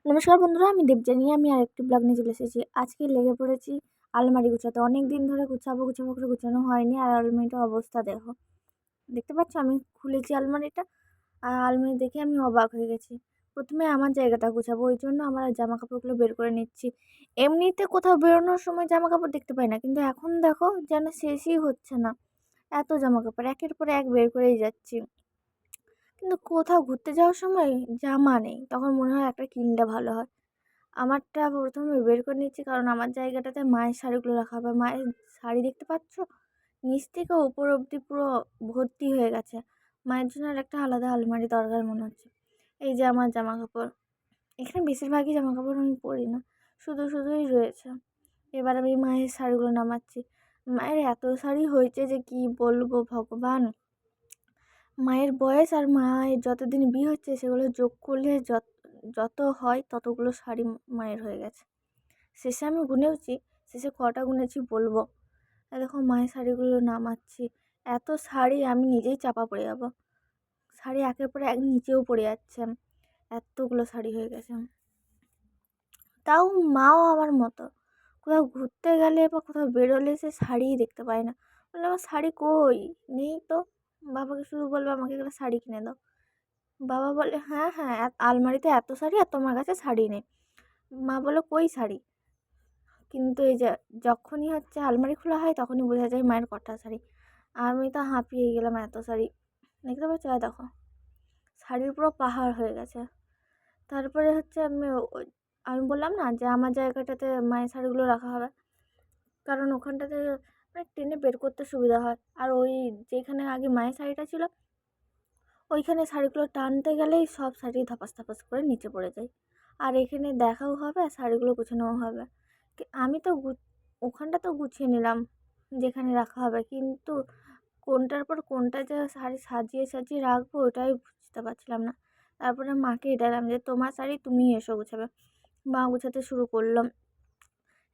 নমস্কার বন্ধুরা, আমি দেবযানী। আমি আরেকটি ব্লগ নিয়ে চলে এসেছি। আজকে লেগে পড়েছি আলমারি গুছাতে। অনেক দিন ধরে গুছাবো গুছাবো করে গুছানো হয়নি। আর আলমারিটার অবস্থা দেখো, দেখতে পাচ্ছ? আমি খুলেছি আলমারিটা, আর আলমারি দেখে আমি অবাক হয়ে গেছি। প্রথমে আমার জায়গাটা গুছাবো, ওই জন্য আমার জামা কাপড়গুলো বের করে নিচ্ছি। এমনিতে কোথাও বেরোনোর সময় জামা কাপড় দেখতে পাই না, কিন্তু এখন দেখো যেন শেষই হচ্ছে না। এত জামা কাপড় একের পর এক বের করেই যাচ্ছি, কিন্তু কোথাও ঘুরতে যাওয়ার সময় জামা নেই। তখন মনে হয় একটা কিনলে ভালো হয়। আমারটা প্রথমে বের করে নিচ্ছি, কারণ আমার জায়গাটাতে মায়ের শাড়িগুলো রাখা হবে। মায়ের শাড়ি দেখতে পাচ্ছ, নিচ থেকে উপর অবধি পুরো ভর্তি হয়ে গেছে। মায়ের জন্য আর একটা আলাদা আলমারি দরকার মনে হচ্ছে। এই যে আমার জামা কাপড়, এখানে বেশিরভাগই জামা কাপড় আমি পরি না, শুধুই রয়েছে। এবার আমি মায়ের শাড়িগুলো নামাচ্ছি। মায়ের এত শাড়ি হয়েছে যে কি বলবো ভগবান। মায়ের বয়স আর মায়ের যতদিন বিয়ে হচ্ছে সেগুলো যোগ করলে যত হয় ততগুলো শাড়ি মায়ের হয়ে গেছে। শেষে আমি গুনেওছি, শেষে কটা গুনেছি বলবো। আর দেখো মায়ের শাড়িগুলো নামাচ্ছি। এত শাড়ি আমি নিজেই চাপা পড়ে যাবো। শাড়ি একের পর এক নিচেও পড়ে যাচ্ছে, এতগুলো শাড়ি হয়ে গেছে। তাও মাও আমার মতো, কোথাও ঘুরতে গেলে বা কোথাও বেরোলে সে শাড়িই দেখতে পায় না। বললে আমার শাড়ি কই, নেই তো। বাবাকে শুধু বলবে আমাকে একটা শাড়ি কিনে দাও। বাবা বলে হ্যাঁ হ্যাঁ, আলমারিতে এত শাড়ি আর তোমার কাছে শাড়ি নেই। মা বলে কই শাড়ি। কিন্তু এই যে যখনই হচ্ছে আলমারি খোলা হয় তখনই বোঝা যায় মায়ের কটা শাড়ি। আমি তো হাঁপিয়ে গেলাম, এত শাড়ি দেখতে পাচ্ছ। দেখো শাড়ির পুরো পাহাড় হয়ে গেছে। তারপরে হচ্ছে আমি বললাম না যে আমার জায়গাটাতে মায়ের শাড়িগুলো রাখা হবে, কারণ ওখানটাতে মানে টেনে বের করতে সুবিধা হয়। আর ওই যেখানে আগে মায়ের শাড়িটা ছিল, ওইখানে শাড়িগুলো টানতে গেলেই সব শাড়ি ধপাস ধপাস করে নিচে পড়ে যায়। আর এখানে দেখাও হবে আর শাড়িগুলো গুছানোও হবে। আমি তো ওখানটা তো গুছিয়ে নিলাম যেখানে রাখা হবে, কিন্তু কোনটার পর কোনটা যে শাড়ি সাজিয়ে সাজিয়ে রাখবো ওটাই বুঝতে পারছিলাম না। তারপরে মাকে ডাকলাম যে তোমার শাড়ি তুমি এসো গুছাবে। মা গুছাতে শুরু করলাম।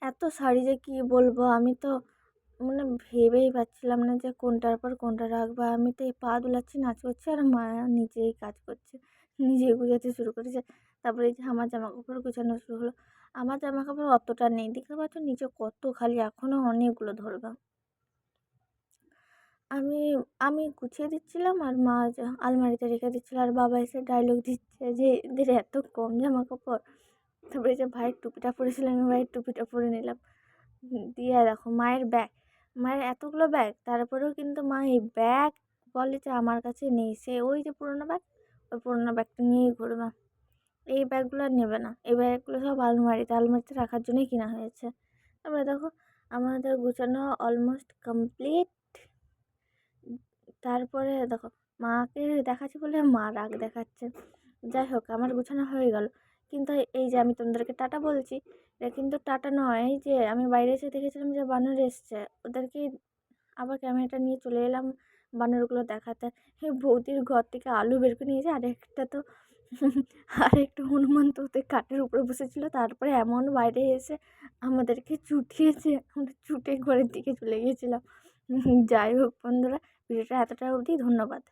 এত শাড়ি যে কি বলবো, আমি তো মানে ভেবেই পাচ্ছিলাম না যে কোনটার পর কোনটা রাখবো। আমি তো এই পা দুলাচ্ছি, নাচ করছি, আর মা নিজেই কাজ করছে, নিজেই গুছাতে শুরু করেছে। তারপরে এই যে আমার জামা কাপড় গুছানো শুরু হলো। আমার জামা কাপড় অতটা নেই, দেখতে পাচ্ছ নিচে কত খালি, এখনও অনেকগুলো ধরবে। আমি আমি গুছিয়ে দিচ্ছিলাম আর মা আলমারিতে রেখে দিচ্ছিল, আর বাবা এসে ডায়লগ দিচ্ছে যে এদের এত কম জামা কাপড়। তারপরে যে ভাইয়ের টুপিটা পরেছিলাম, আমি ভাইয়ের টুপিটা পরে নিলাম। দিয়ে দেখো মায়ের ব্যাগ, মায়ের এতগুলো ব্যাগ, তারপরেও কিন্তু মা এই ব্যাগ বলে যে আমার কাছে নেই। সে ওই যে পুরোনো ব্যাগ, ওই পুরোনো ব্যাগটা নিয়েই ঘুরবে। এই ব্যাগগুলো আর নেবে না, এই ব্যাগগুলো সব আলমারিতে রাখার জন্যই কিনা হয়েছে। তারপরে দেখো আমাদের গুছানো অলমোস্ট কমপ্লিট। তারপরে দেখো মাকে দেখাচ্ছি বলে মা রাগ দেখাচ্ছে। যাই হোক আমার গোছানো হয়ে গেল। কিন্তু এই যে আমি তোমাদেরকে টাটা বলছি, এটা কিন্তু টাটা নয়। এই যে আমি বাইরে এসে দেখেছিলাম যে বানর এসছে, ওদেরকে আবার ক্যামেরাটা নিয়ে চলে এলাম বানরগুলো দেখাতে। এই বৌদির ঘর থেকে আলু বের করে নিয়েছে, আরেকটা তো আরেকটা হনুমান তো ওদের কাঠের উপরে বসেছিল। তারপরে এমন বাইরে এসে আমাদেরকে চুটিয়েছে, আমরা ছুটে ঘরের দিকে চলে গিয়েছিলাম। যাই হোক বন্ধুরা, ভিডিওটা এতটা অবধি, ধন্যবাদ।